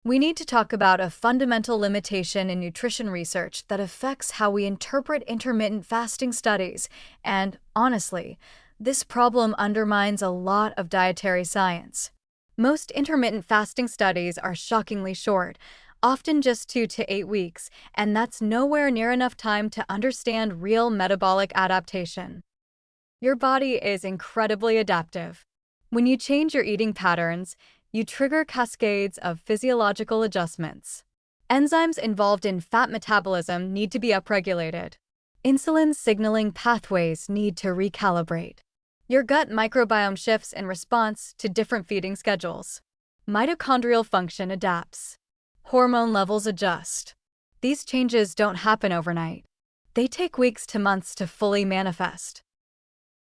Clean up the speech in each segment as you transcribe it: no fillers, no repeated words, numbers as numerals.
We need to talk about a fundamental limitation in nutrition research that affects how we interpret intermittent fasting studies, and, honestly, this problem undermines a lot of dietary science. Most intermittent fasting studies are shockingly short, often just 2 to 8 weeks, and that's nowhere near enough time to understand real metabolic adaptation. Your body is incredibly adaptive. When you change your eating patterns, you trigger cascades of physiological adjustments. Enzymes involved in fat metabolism need to be upregulated. Insulin signaling pathways need to recalibrate. Your gut microbiome shifts in response to different feeding schedules. Mitochondrial function adapts. Hormone levels adjust. These changes don't happen overnight. They take weeks to months to fully manifest.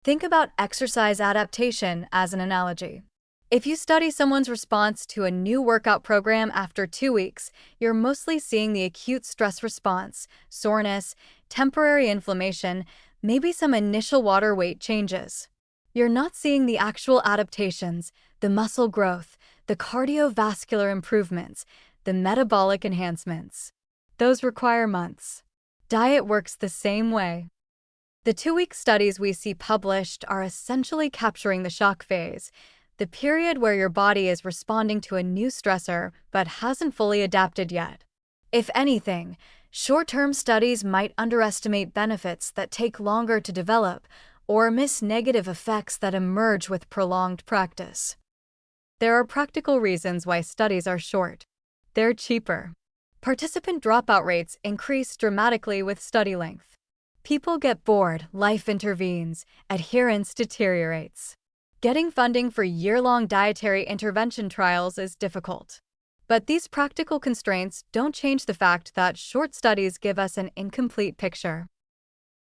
Think about exercise adaptation as an analogy. If you study someone's response to a new workout program after 2 weeks, you're mostly seeing the acute stress response, soreness, temporary inflammation, maybe some initial water weight changes. You're not seeing the actual adaptations, the muscle growth, the cardiovascular improvements, the metabolic enhancements. Those require months. Diet works the same way. The 2-week studies we see published are essentially capturing the shock phase, the period where your body is responding to a new stressor but hasn't fully adapted yet. If anything, short-term studies might underestimate benefits that take longer to develop or miss negative effects that emerge with prolonged practice. There are practical reasons why studies are short. They're cheaper. Participant dropout rates increase dramatically with study length. People get bored, life intervenes, adherence deteriorates. Getting funding for year-long dietary intervention trials is difficult. But these practical constraints don't change the fact that short studies give us an incomplete picture.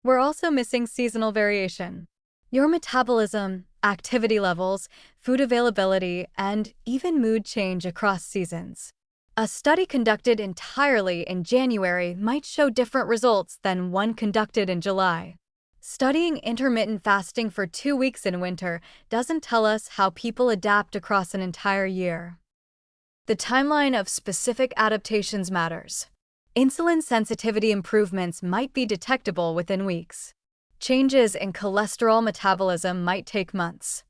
We're also missing seasonal variation. Your metabolism, activity levels, food availability, and even mood change across seasons. A study conducted entirely in January might show different results than one conducted in July. Studying intermittent fasting for 2 weeks in winter doesn't tell us how people adapt across an entire year. The timeline of specific adaptations matters. Insulin sensitivity improvements might be detectable within weeks. Changes in cholesterol metabolism might take months.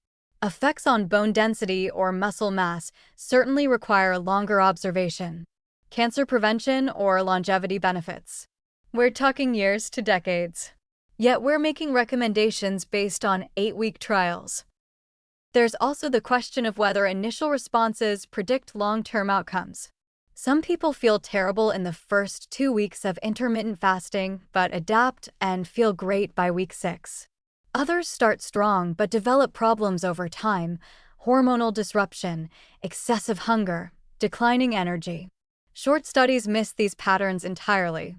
Effects on bone density or muscle mass certainly require longer observation. Cancer prevention or longevity benefits. We're talking years to decades. Yet we're making recommendations based on 8-week trials. There's also the question of whether initial responses predict long-term outcomes. Some people feel terrible in the first 2 weeks of intermittent fasting, but adapt and feel great by week 6. Others start strong but develop problems over time: hormonal disruption, excessive hunger, declining energy. Short studies miss these patterns entirely.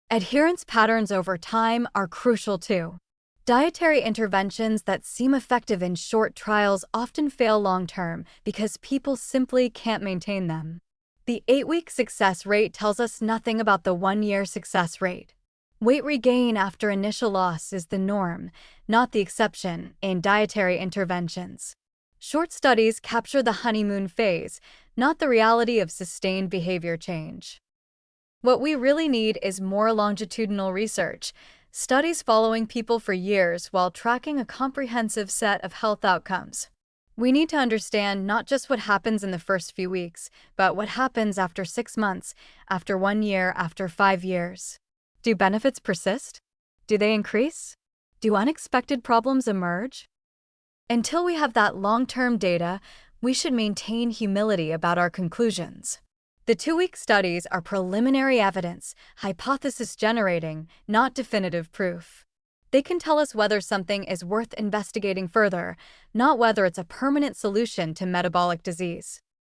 Adherence patterns over time are crucial too. Dietary interventions that seem effective in short trials often fail long-term because people simply can't maintain them. The 8-week success rate tells us nothing about the 1-year success rate. Weight regain after initial loss is the norm, not the exception, in dietary interventions. Short studies capture the honeymoon phase, not the reality of sustained behavior change. What we really need is more longitudinal research, studies following people for years while tracking a comprehensive set of health outcomes. We need to understand not just what happens in the first few weeks, but what happens after 6 months, after 1 year, after 5 years. Do benefits persist? Do they increase? Do unexpected problems emerge? Until we have that long-term data, we should maintain humility about our conclusions. The 2-week studies are preliminary evidence, hypothesis generating, not definitive proof. They can tell us whether something is worth investigating further, not whether it's a permanent solution to metabolic disease.